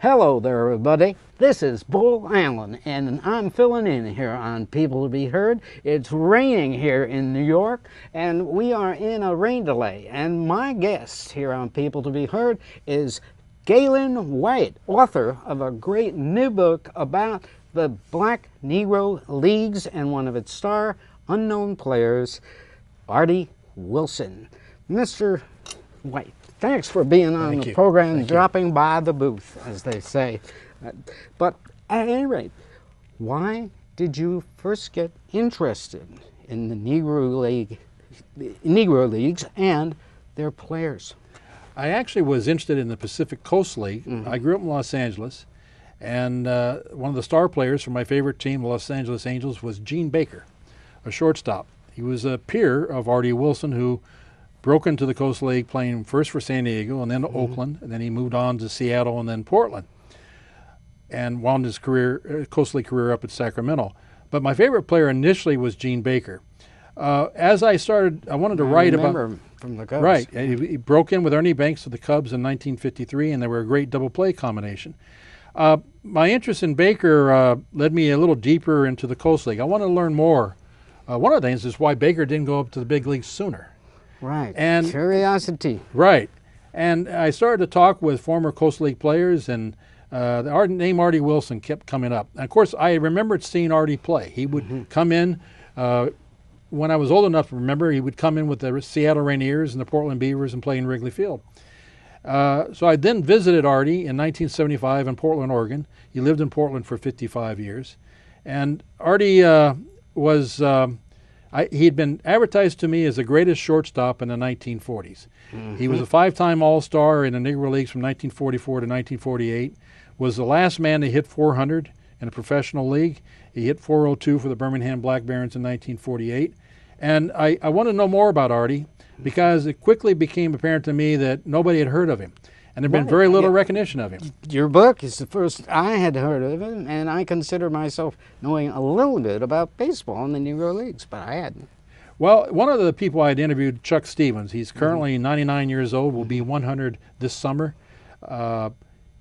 Hello there, everybody. This is Bull Allen, and I'm filling in here on People to Be Heard. It's raining here in New York, and we are in a rain delay. And my guest here on People to Be Heard is Gaylon White, author of a great new book about the Black Negro Leagues and one of its star unknown players, Artie Wilson. Mr. White, thanks for being on the program, dropping by the booth, as they say. But at any rate, why did you first get interested in the Negro Leagues and their players? I actually was interested in the Pacific Coast League. I grew up in Los Angeles, and one of the star players for my favorite team, the Los Angeles Angels, was Gene Baker, a shortstop. He was a peer of Artie Wilson, who broke into the Coast League playing first for San Diego and then Oakland, and then he moved on to Seattle and then Portland, and wound his career, Coast League career, up at Sacramento. But my favorite player initially was Gene Baker. As I started, I wanted to write about him from the Cubs. Right, he broke in with Ernie Banks to the Cubs in 1953, and they were a great double play combination. My interest in Baker led me a little deeper into the Coast League. I wanted to learn more. One of the things is why Baker didn't go up to the big leagues sooner. Right, and curiosity. Right, and I started to talk with former Coast League players, and the name Artie Wilson kept coming up. And of course, I remembered seeing Artie play. He would come in, when I was old enough to remember, he would come in with the Seattle Rainiers and the Portland Beavers and play in Wrigley Field. So I then visited Artie in 1975 in Portland, Oregon. He lived in Portland for 55 years. And Artie was... he had been advertised to me as the greatest shortstop in the 1940s. He was a five-time All-Star in the Negro Leagues from 1944 to 1948, was the last man to hit 400 in a professional league. He hit 402 for the Birmingham Black Barons in 1948. And I want to know more about Artie because it quickly became apparent to me that nobody had heard of him. And there had been very little recognition of him. Your book is the first I had heard of him, and I consider myself knowing a little bit about baseball in the Negro Leagues, but I hadn't. Well, one of the people I had interviewed, Chuck Stevens, he's currently 99 years old, will be 100 this summer.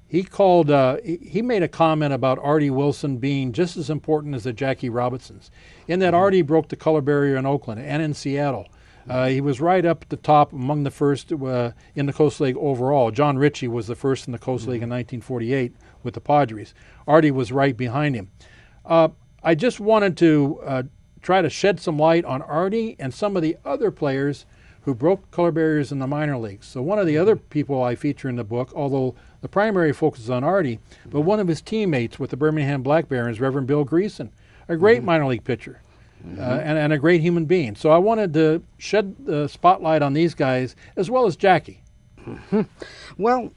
He made a comment about Artie Wilson being just as important as the Jackie Robinsons, in that Artie broke the color barrier in Oakland and in Seattle. He was right up at the top among the first in the Coast League overall. John Ritchie was the first in the Coast League in 1948 with the Padres. Artie was right behind him. I just wanted to try to shed some light on Artie and some of the other players who broke color barriers in the minor leagues. So one of the other people I feature in the book, although the primary focus is on Artie, but one of his teammates with the Birmingham Black Barons, Reverend Bill Greason, a great minor league pitcher. And a great human being. So I wanted to shed the spotlight on these guys as well as Jackie. Well,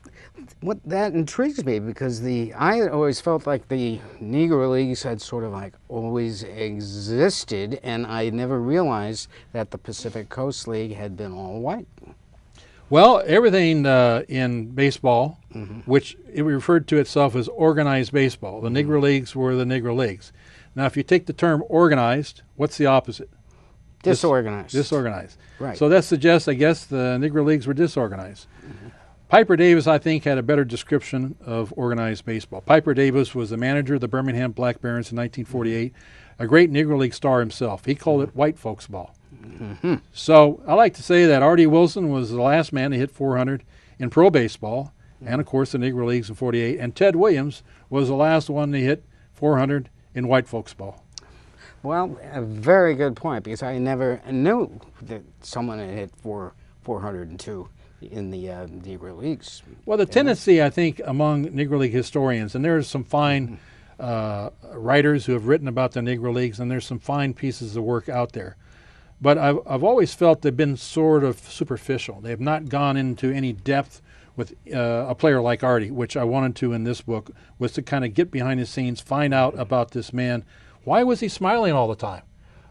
what that intrigues me because I always felt like the Negro Leagues had sort of like always existed, and I never realized that the Pacific Coast League had been all white. Well, everything in baseball, which it referred to itself as organized baseball. The Negro Leagues were the Negro Leagues. Now, if you take the term organized, what's the opposite? Disorganized. Disorganized. Right. So that suggests, I guess, the Negro Leagues were disorganized. Piper Davis, I think, had a better description of organized baseball. Piper Davis was the manager of the Birmingham Black Barons in 1948, a great Negro League star himself. He called it white folks ball. So I like to say that Artie Wilson was the last man to hit 400 in pro baseball, and of course the Negro Leagues in 48, and Ted Williams was the last one to hit 400 in white folks ball. Well, a very good point, because I never knew that someone had hit 402 in the Negro Leagues. Well, the tendency, I think, among Negro League historians, and there's some fine writers who have written about the Negro Leagues, and there's some fine pieces of work out there. But I've always felt they've been sort of superficial. They have not gone into any depth with a player like Artie, which I wanted to in this book, was to kind of get behind the scenes, find out about this man. Why was he smiling all the time?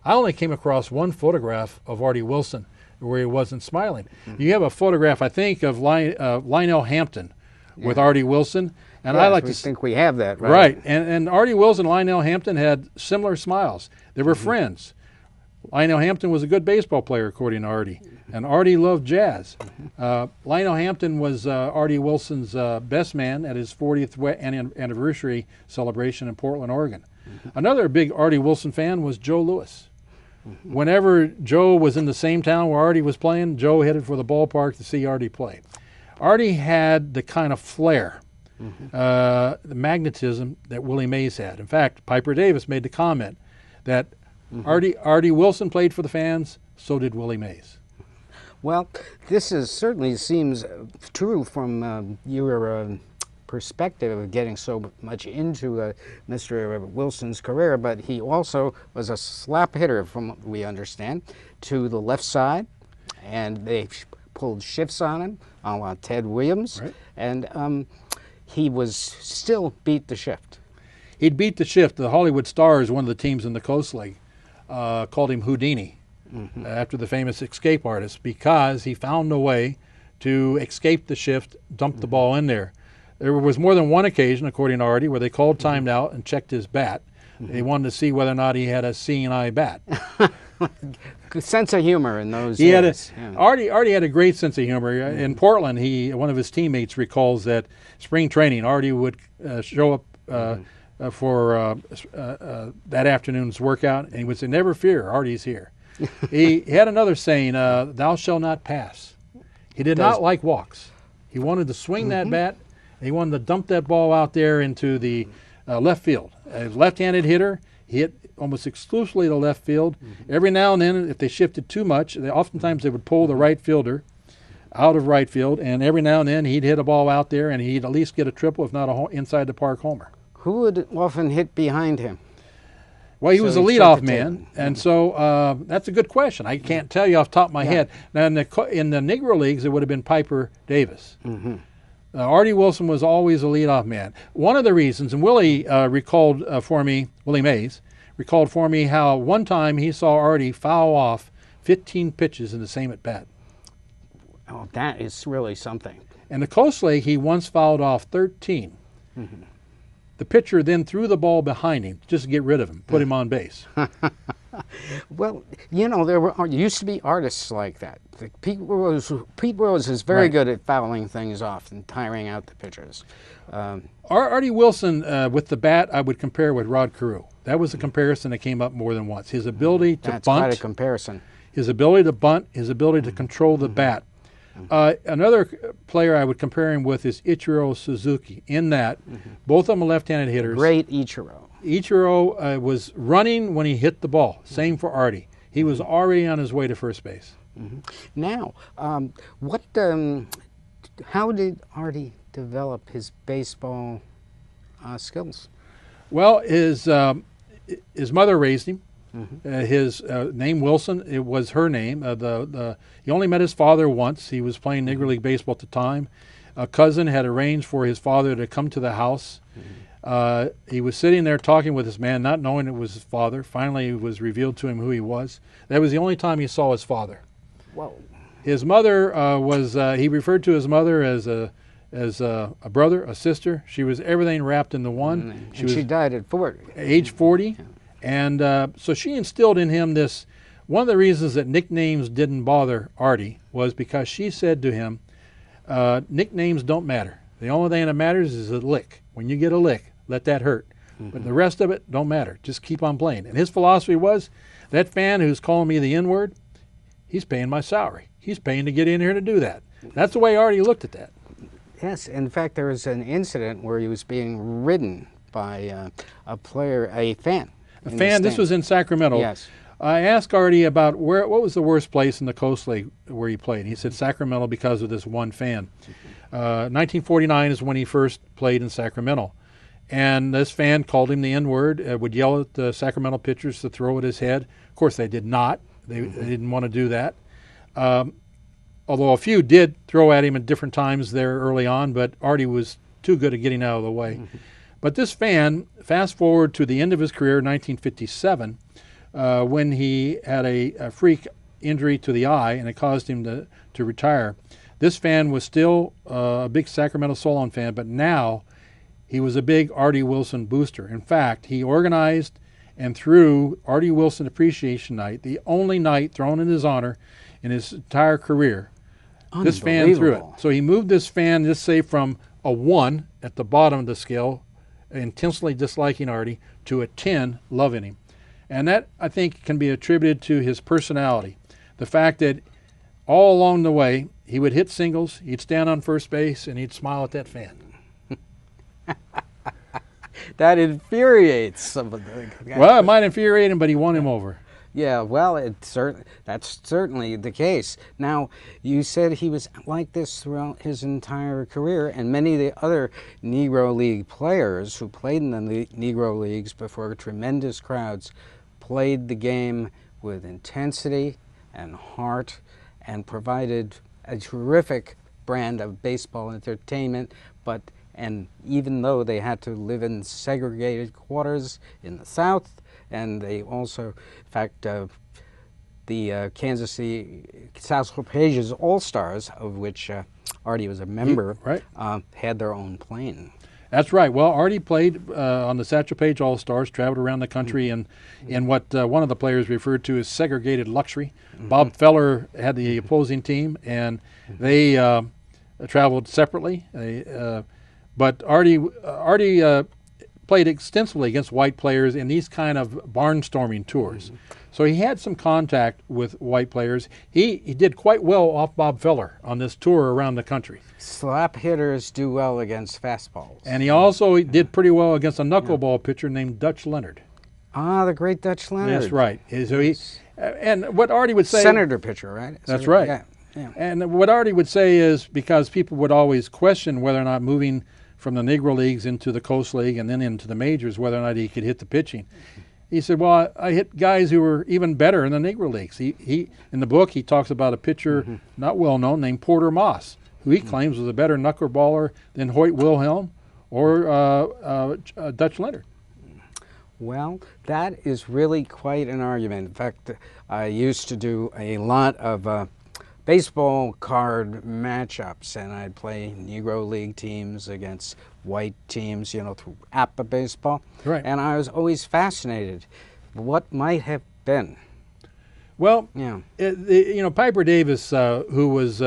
I only came across one photograph of Artie Wilson where he wasn't smiling. You have a photograph, I think, of Lionel Hampton with Artie Wilson. And I like to think we have that, right? Right. And Artie Wilson and Lionel Hampton had similar smiles. They were friends. Lionel Hampton was a good baseball player, according to Artie, and Artie loved jazz. Lionel Hampton was Artie Wilson's best man at his 40th anniversary celebration in Portland, Oregon. Another big Artie Wilson fan was Joe Louis. Whenever Joe was in the same town where Artie was playing, Joe headed for the ballpark to see Artie play. Artie had the kind of flair, the magnetism that Willie Mays had. In fact, Piper Davis made the comment that Artie Wilson played for the fans, so did Willie Mays. Well, this certainly seems true from your perspective of getting so much into Mr. Wilson's career, but he also was a slap hitter, from what we understand, to the left side, and they pulled shifts on him, a la Ted Williams, Right. and he was still beat the shift. He'd beat the shift. The Hollywood Stars, one of the teams in the Coast League, called him Houdini after the famous escape artist, because he found a way to escape the shift, dump the ball in there. There was more than one occasion, according to Artie, where they called timed out and checked his bat. They wanted to see whether or not he had a seeing-eye bat. Sense of humor in those He days. had Artie had a great sense of humor. In Portland, one of his teammates recalls that spring training, Artie would show up for that afternoon's workout, and he would say, "Never fear, Artie's here." He had another saying, "Thou shalt not pass." He did not like walks. He wanted to swing that bat. He wanted to dump that ball out there into the left field. As a left-handed hitter, he hit almost exclusively to left field. Every now and then, if they shifted too much, oftentimes they would pull the right fielder out of right field, and every now and then he'd hit a ball out there, and he'd at least get a triple, if not a inside the park homer. Who would often hit behind him? Well, he was a leadoff man, and so that's a good question. I can't tell you off the top of my head. Now, in the Negro Leagues, it would have been Piper Davis. Artie Wilson was always a leadoff man. One of the reasons, and Willie recalled for me, Willie Mays, recalled for me how one time he saw Artie foul off 15 pitches in the same at bat. Oh, that is really something. In the Coast League, he once fouled off 13. The pitcher then threw the ball behind him just to get rid of him, put him on base. Well, you know, there used to be artists like that. Pete Rose is very good at fouling things off and tiring out the pitchers. Artie Wilson, with the bat, I would compare with Rod Carew. That was a comparison that came up more than once. His ability to That's bunt. quite a comparison. His ability to bunt, his ability to control the bat. Another player I would compare him with is Ichiro Suzuki, in that both of them are left-handed hitters. Great Ichiro. Ichiro was running when he hit the ball. Same for Artie. He was already on his way to first base. Now, how did Artie develop his baseball skills? Well, his mother raised him. His name Wilson, it was her name. He only met his father once. He was playing Negro League baseball at the time. A cousin had arranged for his father to come to the house. He was sitting there talking with this man, not knowing it was his father. Finally, it was revealed to him who he was. That was the only time he saw his father. Whoa. His mother he referred to his mother as a brother, a sister. She was everything wrapped into one. She died at 40. Age 40. And so she instilled in him this. One of the reasons that nicknames didn't bother Artie was because she said to him, nicknames don't matter. The only thing that matters is a lick. When you get a lick, let that hurt. But the rest of it don't matter. Just keep on playing. And his philosophy was, that fan who's calling me the N-word, he's paying my salary. He's paying to get in here to do that. That's the way Artie looked at that. Yes, in fact, there was an incident where he was being ridden by a fan. A fan, this was in Sacramento. Yes. I asked Artie about what was the worst place in the Coast League where he played. He said Sacramento because of this one fan. 1949 is when he first played in Sacramento. And this fan called him the N-word, would yell at the Sacramento pitchers to throw at his head. Of course, they did not. They didn't want to do that. Although a few did throw at him at different times there early on, but Artie was too good at getting out of the way. But this fan, fast forward to the end of his career, 1957, when he had a freak injury to the eye and it caused him to retire. This fan was still a big Sacramento Solon fan, but now he was a big Artie Wilson booster. In fact, he organized and threw Artie Wilson Appreciation Night, the only night thrown in his honor in his entire career. This fan threw it. So he moved this fan, just say, from a 1 at the bottom of the scale, intensely disliking Artie, to a 10, loving him. And that, I think, can be attributed to his personality. The fact that all along the way, he would hit singles, he'd stand on first base, and he'd smile at that fan. That infuriates some of the guys. Well, it might infuriate him, but he won him over. Yeah, well, that's certainly the case. Now, you said he was like this throughout his entire career, and many of the other Negro League players who played in the Negro Leagues before tremendous crowds played the game with intensity and heart and provided a terrific brand of baseball entertainment, and even though they had to live in segregated quarters in the South, and they also, in fact, the Kansas City South Pages All-Stars, of which Artie was a member, had their own plane. That's right. Well, Artie played on the Satchel Paige All-Stars, traveled around the country in what one of the players referred to as segregated luxury. Bob Feller had the opposing team, and they traveled separately. But Artie played extensively against white players in these kind of barnstorming tours. So he had some contact with white players. He did quite well off Bob Feller on this tour around the country. Slap hitters do well against fastballs. And he also did pretty well against a knuckleball pitcher named Dutch Leonard. Ah, the great Dutch Leonard. That's right. So and what Artie would say... Senator pitcher, right? That's right. Yeah. Yeah. And what Artie would say is, because people would always question whether or not moving from the Negro Leagues into the Coast League and then into the majors, whether or not he could hit the pitching. He said, well, I hit guys who were even better in the Negro Leagues. He in the book, he talks about a pitcher not well known named Porter Moss, who he claims was a better knuckleballer than Hoyt Wilhelm or Dutch Leonard. Well, that is really quite an argument. In fact, I used to do a lot of baseball card matchups, and I'd play Negro League teams against white teams, through APA baseball. Right. And I was always fascinated. What might have been? Well, yeah. Piper Davis, who was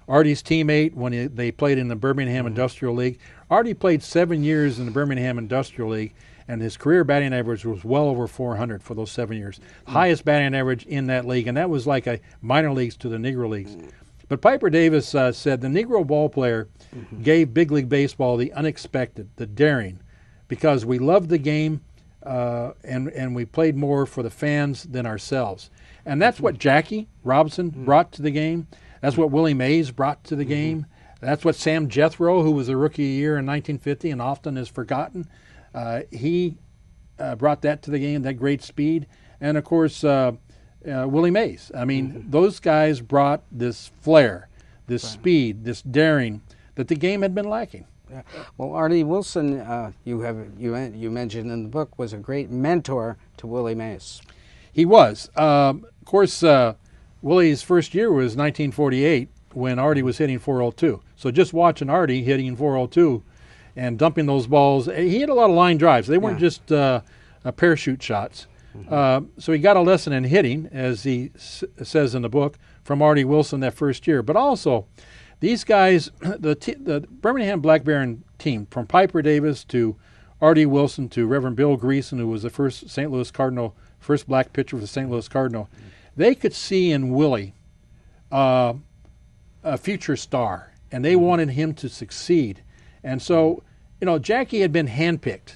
Artie's teammate when they played in the Birmingham Industrial League. Artie played 7 years in the Birmingham Industrial League, and his career batting average was well over 400 for those 7 years. Highest batting average in that league, and that was like a minor leagues to the Negro Leagues. But Piper Davis said the Negro ball player gave big league baseball the unexpected, the daring, because we loved the game and we played more for the fans than ourselves. And that's what Jackie Robinson brought to the game. That's what Willie Mays brought to the game. That's what Sam Jethro, who was a rookie year in 1950 and often is forgotten, he brought that to the game, that great speed. And, of course, Willie Mays. I mean, those guys brought this flair, this speed, this daring that the game had been lacking. Yeah. Well, Artie Wilson, you mentioned in the book, was a great mentor to Willie Mays. He was. Of course, Willie's first year was 1948 when Artie was hitting 402. So just watching Artie hitting 402 and dumping those balls, he had a lot of line drives. They weren't just parachute shots. So he got a lesson in hitting, as he says in the book, from Artie Wilson that first year. But also, these guys, the Birmingham Black Baron team, from Piper Davis to Artie Wilson to Reverend Bill Greason, who was the first St. Louis Cardinal, first black pitcher for the St. Louis Cardinal, they could see in Willie a future star, and they wanted him to succeed. And so, Jackie had been handpicked.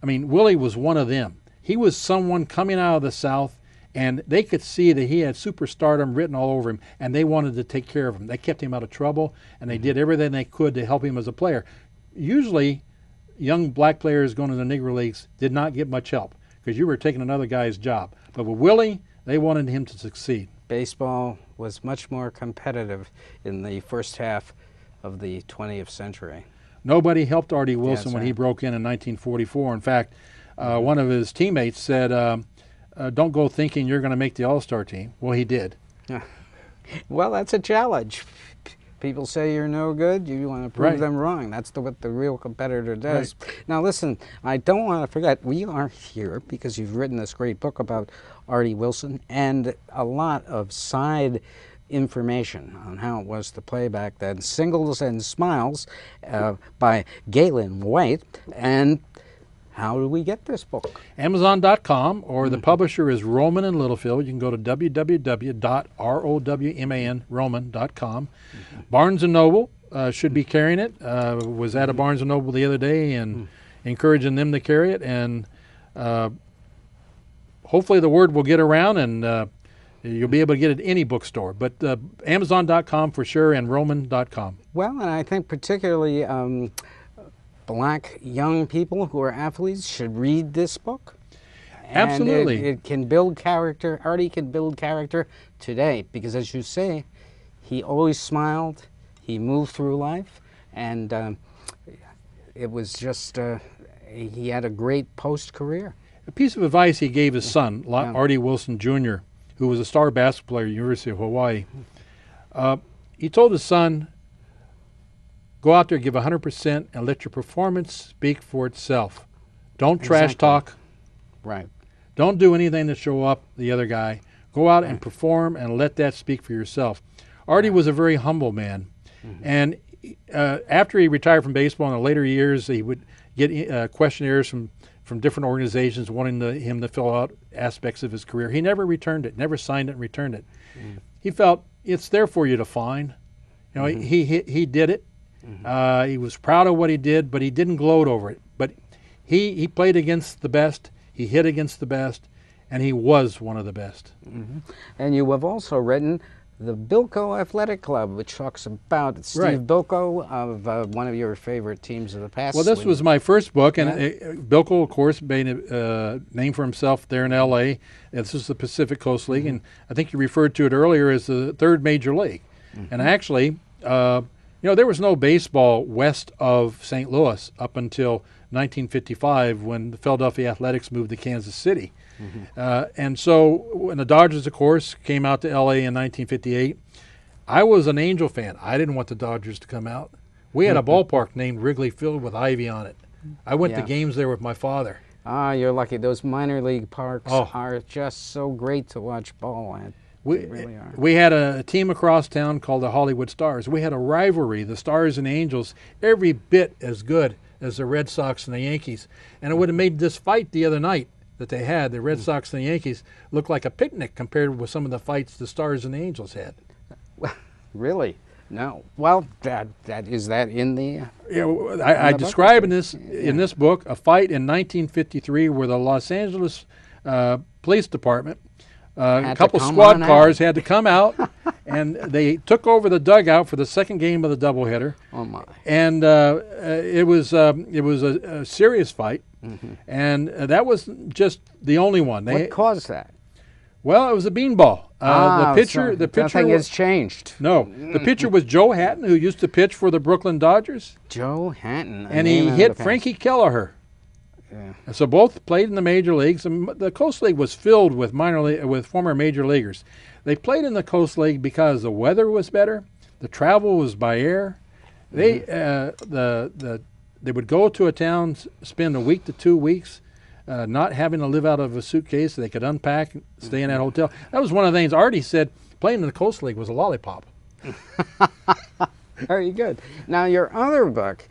Willie was one of them. He was someone coming out of the South, and they could see that he had superstardom written all over him, and they wanted to take care of him. They kept him out of trouble, and they did everything they could to help him as a player. Usually, young black players going to the Negro Leagues did not get much help because you were taking another guy's job. But with Willie, they wanted him to succeed. Baseball was much more competitive in the first half of the 20th century. Nobody helped Artie Wilson when he broke in 1944. In fact, one of his teammates said, don't go thinking you're going to make the All-Star team. Well, he did. Well, that's a challenge. People say you're no good, you want to prove them wrong. That's what the real competitor does. Right. Now listen, I don't want to forget, we are here because you've written this great book about Artie Wilson and a lot of side information on how it was to play back then. Singles and Smiles by Gaylon White. And how do we get this book? Amazon.com, or the publisher is Roman and Littlefield. You can go to www.rowmanroman.com. Barnes & Noble should be carrying it. Was at a Barnes & Noble the other day and encouraging them to carry it. And hopefully the word will get around and you'll be able to get it at any bookstore. But Amazon.com for sure and Roman.com. Well, and I think particularly black young people who are athletes should read this book. And Absolutely. It can build character. Artie can build character today because, as you say, he always smiled, he moved through life, and it was just, he had a great post-career. A piece of advice he gave his son, Artie Wilson Jr., who was a star basketball player at the University of Hawaii. He told his son, go out there, give 100%, and let your performance speak for itself. Don't trash talk. Right. Don't do anything to show up the other guy. Go out and perform and let that speak for yourself. Artie was a very humble man. And after he retired from baseball in the later years, he would get questionnaires from different organizations wanting him to fill out aspects of his career. He never returned it, never signed it and returned it. He felt it's there for you to find. You know, he did it. He was proud of what he did, but he didn't gloat over it. But he played against the best, he hit against the best, and he was one of the best. And you have also written the Bilko Athletic Club, which talks about Steve Bilko, of one of your favorite teams of the past. Well, this was my first book, and Bilko, of course, made a name for himself there in L.A. This is the Pacific Coast League, and I think you referred to it earlier as the third major league. And actually, you know, there was no baseball west of St. Louis up until 1955 when the Philadelphia Athletics moved to Kansas City. And so when the Dodgers, of course, came out to L.A. in 1958, I was an Angel fan. I didn't want the Dodgers to come out. We had a ballpark named Wrigley Field with ivy on it. I went to games there with my father. Ah, you're lucky. Those minor league parks are just so great to watch ball at. They really are. We had a team across town called the Hollywood Stars. We had a rivalry, the Stars and the Angels, every bit as good as the Red Sox and the Yankees. And it would have made this fight the other night that they had, the Red Sox and the Yankees, look like a picnic compared with some of the fights the Stars and the Angels had. Really? No. Well, is that in the... I describe in this book a fight in 1953 where the Los Angeles Police Department, a couple squad cars had to come out, and they took over the dugout for the second game of the doubleheader. Oh my! And it was a serious fight, and that was just the only one. What caused that? Well, it was a beanball. The pitcher nothing has changed. No, the pitcher was Joe Hatton, who used to pitch for the Brooklyn Dodgers. Joe Hatton, and he hit Frankie Kelleher. Yeah. So both played in the major leagues. And the Coast League was filled with with former major leaguers. They played in the Coast League because the weather was better, the travel was by air. They they would go to a town, spend a week to 2 weeks, not having to live out of a suitcase. They could unpack, stay in that hotel. That was one of the things Artie said. Playing in the Coast League was a lollipop. Very good. Now your other book,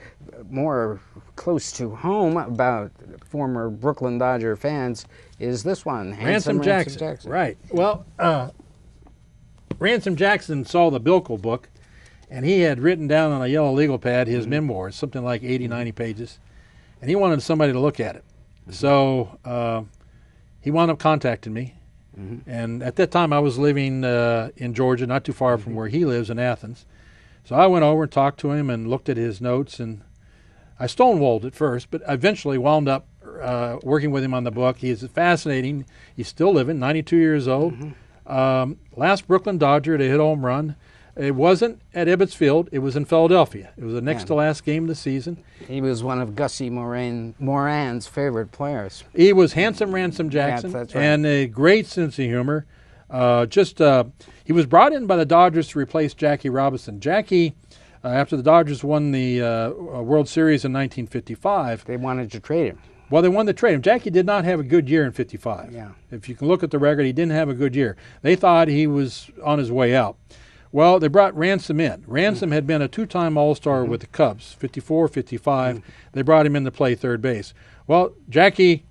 more close to home, about former Brooklyn Dodger fans, is this one, Ransom Jackson. Right. Well, Ransom Jackson saw the Bilko book, and he had written down on a yellow legal pad his memoirs, something like 80, 90 pages, and he wanted somebody to look at it. So he wound up contacting me, and at that time I was living in Georgia, not too far from where he lives in Athens. So I went over and talked to him and looked at his notes, and I stonewalled at first, but eventually wound up working with him on the book. He is fascinating. He's still living, 92 years old. Last Brooklyn Dodger to hit a home run. It wasn't at Ebbets Field. It was in Philadelphia. It was the next to last game of the season. He was one of Gussie Moran's favorite players. He was handsome Ransom Jackson, that's right. and a great sense of humor. He was brought in by the Dodgers to replace Jackie Robinson. Jackie, after the Dodgers won the World Series in 1955, They wanted to trade him. well, they wanted to trade him. Jackie did not have a good year in '55. Yeah. If you can look at the record, he didn't have a good year. They thought he was on his way out. Well, they brought Ransom in. Ransom had been a two-time All-Star with the Cubs, 54, 55. They brought him in to play third base. Well, Jackie,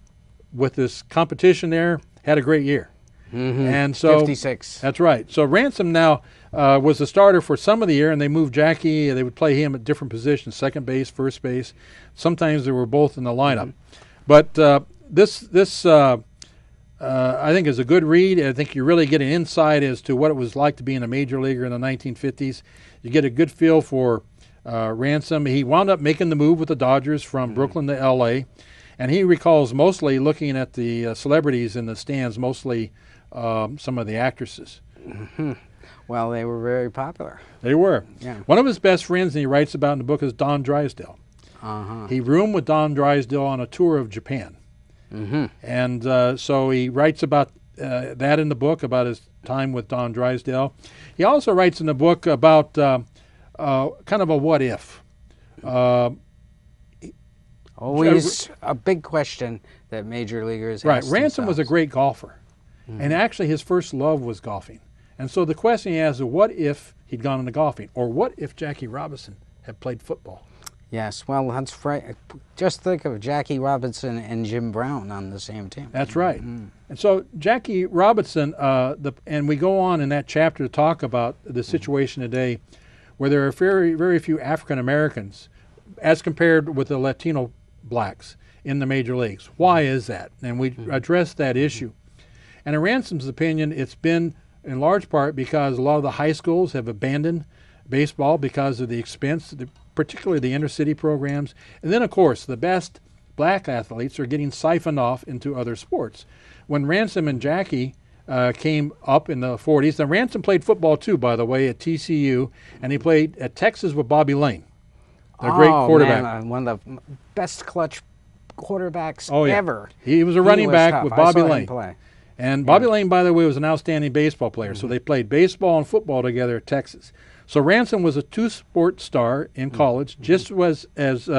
with this competition there, had a great year. And so 56. That's right. So Ransom now was the starter for some of the year, and they moved Jackie. They would play him at different positions, second base, first base. Sometimes they were both in the lineup. But this I think is a good read. I think you really get an insight as to what it was like to be in a major leaguer in the 1950s. You get a good feel for Ransom. He wound up making the move with the Dodgers from Brooklyn to L.A., and he recalls mostly looking at the celebrities in the stands, mostly some of the actresses. Well, they were very popular. They were. Yeah. One of his best friends, and he writes about in the book, is Don Drysdale. He roomed with Don Drysdale on a tour of Japan. And so he writes about that in the book, about his time with Don Drysdale. He also writes in the book about kind of a what if. Always a big question that major leaguers Right. ask Ransom was a themselves. great golfer. And actually his first love was golfing. And so the question he asked is, what if he'd gone into golfing? Or what if Jackie Robinson had played football? Yes, well, that's right. Just think of Jackie Robinson and Jim Brown on the same team. That's right. And so Jackie Robinson, and we go on in that chapter to talk about the situation today where there are very, very few African Americans as compared with the Latino blacks in the major leagues. Why is that? And we address that issue. And in Ransom's opinion, it's been in large part because a lot of the high schools have abandoned baseball because of the expense, particularly the inner city programs. And then, of course, the best black athletes are getting siphoned off into other sports. When Ransom and Jackie came up in the 40s, and Ransom played football too, by the way, at TCU, and he played at Texas with Bobby Lane, the great quarterback. Man, one of the best clutch quarterbacks Yeah. ever. He was a running back tough. with I Bobby saw him Lane. play. And Bobby Lane, by the way, was an outstanding baseball player. So they played baseball and football together at Texas. So Ransom was a two-sport star in college, just as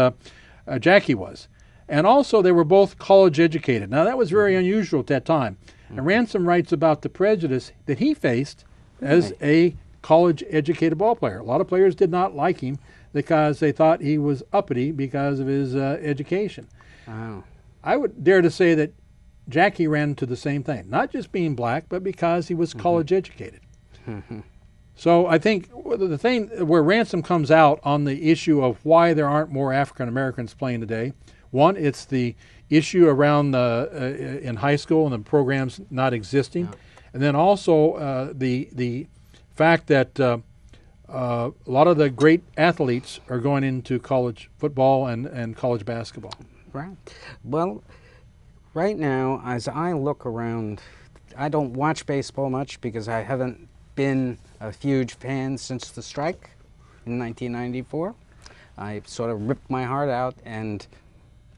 Jackie was. And also they were both college educated. Now that was very unusual at that time. And Ransom writes about the prejudice that he faced as a college educated ball player. A lot of players did not like him because they thought he was uppity because of his education. Wow. I would dare to say that Jackie ran into the same thing, not just being black, but because he was college educated. So I think the thing where Ransom comes out on the issue of why there aren't more African Americans playing today, one, it's the issue around in high school and the programs not existing, and then also the fact that a lot of the great athletes are going into college football and college basketball. Right. Well, right now, as I look around, I don't watch baseball much because I haven't been a huge fan since the strike in 1994. I sort of ripped my heart out, and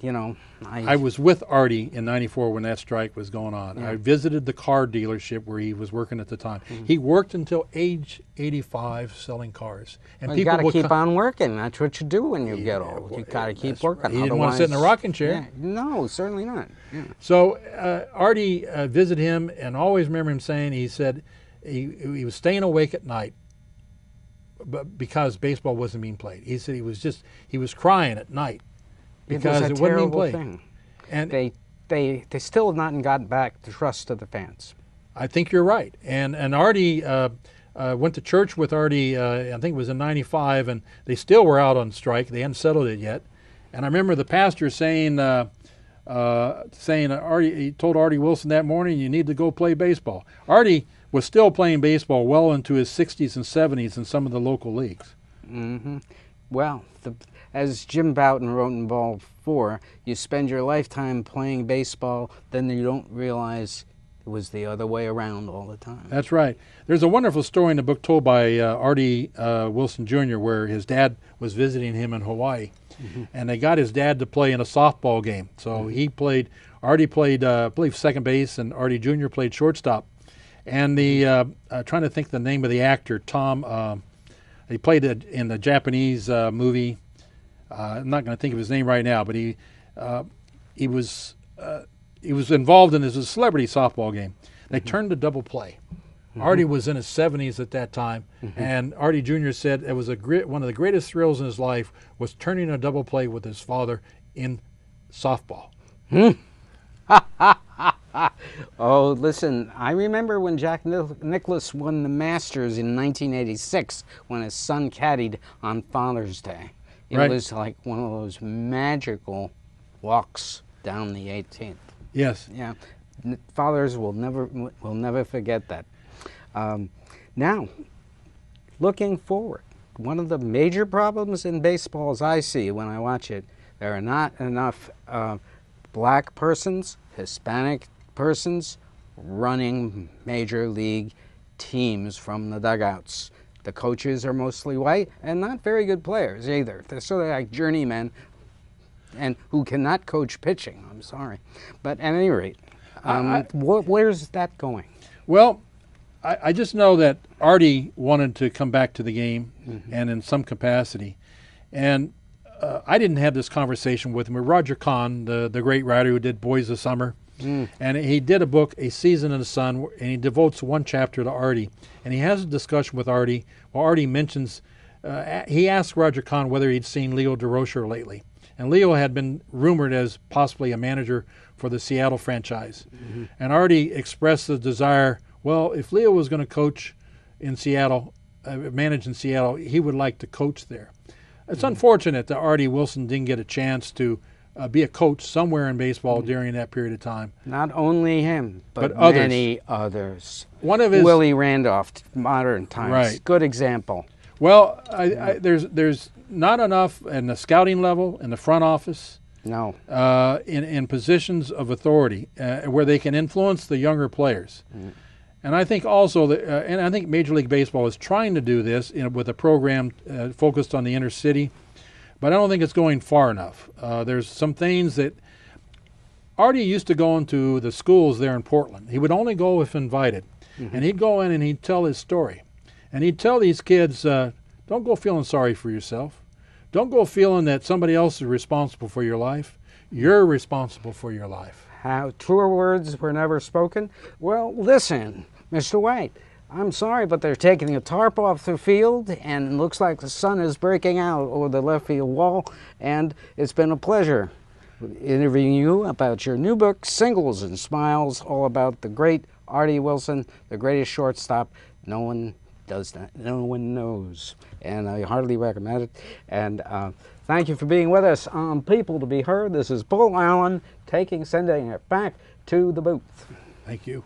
you know, I was with Artie in '94 when that strike was going on. I visited the car dealership where he was working at the time. He worked until age 85 selling cars. And well, you got to keep on working. That's what you do when you get old. You got to keep working. He didn't want to sit in a rocking chair. Yeah, no, certainly not. Yeah. So Artie visited him, and always remember him saying, he said he was staying awake at night because baseball wasn't being played. He said he was crying at night because it wasn't being played. Thing. And they still have not gotten back the trust of the fans. I think you're right. And Artie went to church with Artie, I think it was in '95, and they still were out on strike. They hadn't settled it yet. And I remember the pastor saying Artie, he told Artie Wilson that morning, you need to go play baseball. Artie was still playing baseball well into his 60s and 70s in some of the local leagues. Well, as Jim Bouton wrote in Ball 4, you spend your lifetime playing baseball, then you don't realize it was the other way around all the time. That's right. There's a wonderful story in the book told by Artie Wilson Jr. where his dad was visiting him in Hawaii, and they got his dad to play in a softball game. So Artie played, I believe, second base, and Artie Jr. played shortstop. And the trying to think the name of the actor, Tom. He played it in the Japanese movie. I'm not going to think of his name right now, but he was involved in this celebrity softball game. They turned to double play. Artie was in his 70s at that time, and Artie Jr. said it was one of the greatest thrills in his life was turning a double play with his father in softball. Oh, listen, I remember when Jack Nicklaus won the Masters in 1986 when his son caddied on Father's Day. It was like one of those magical walks down the 18th. Yes. Yeah. Fathers will never forget that. Now, looking forward, one of the major problems in baseball as I see when I watch it, there are not enough black persons, Hispanic persons running major league teams from the dugouts. The coaches are mostly white and not very good players either. They're sort of like journeymen and who cannot coach pitching. I'm sorry. But at any rate, where's that going? Well, I just know that Artie wanted to come back to the game and in some capacity. And I didn't have this conversation with him. But Roger Kahn, the great writer who did Boys of Summer, and he did a book, A Season in the Sun, and he devotes one chapter to Artie. And he has a discussion with Artie. Well, Artie mentions, he asked Roger Kahn whether he'd seen Leo DeRocher lately. And Leo had been rumored as possibly a manager for the Seattle franchise. And Artie expressed the desire, well, if Leo was going to coach in Seattle, manage in Seattle, he would like to coach there. It's unfortunate that Artie Wilson didn't get a chance to be a coach somewhere in baseball during that period of time. Not only him, but others. Many others. One of his Willie Randolph, modern times. Right. Good example. Well, there's not enough in the scouting level, in the front office, No. in positions of authority where they can influence the younger players. And I think also that, and I think Major League Baseball is trying to do this with a program focused on the inner city, but I don't think it's going far enough. There's some things that Artie used to go into the schools there in Portland. He would only go if invited, and he'd go in and he'd tell his story, and he'd tell these kids, don't go feeling sorry for yourself. Don't go feeling that somebody else is responsible for your life. You're responsible for your life. How truer words were never spoken? Well, listen, Mr. White, I'm sorry, but they're taking a tarp off the field, and it looks like the sun is breaking out over the left field wall, and it's been a pleasure interviewing you about your new book, Singles and Smiles, all about the great Artie Wilson, the greatest shortstop. No one does that. No one knows, and I heartily recommend it. And thank you for being with us on People to Be Heard. This is Bull Allen sending it back to the booth. Thank you.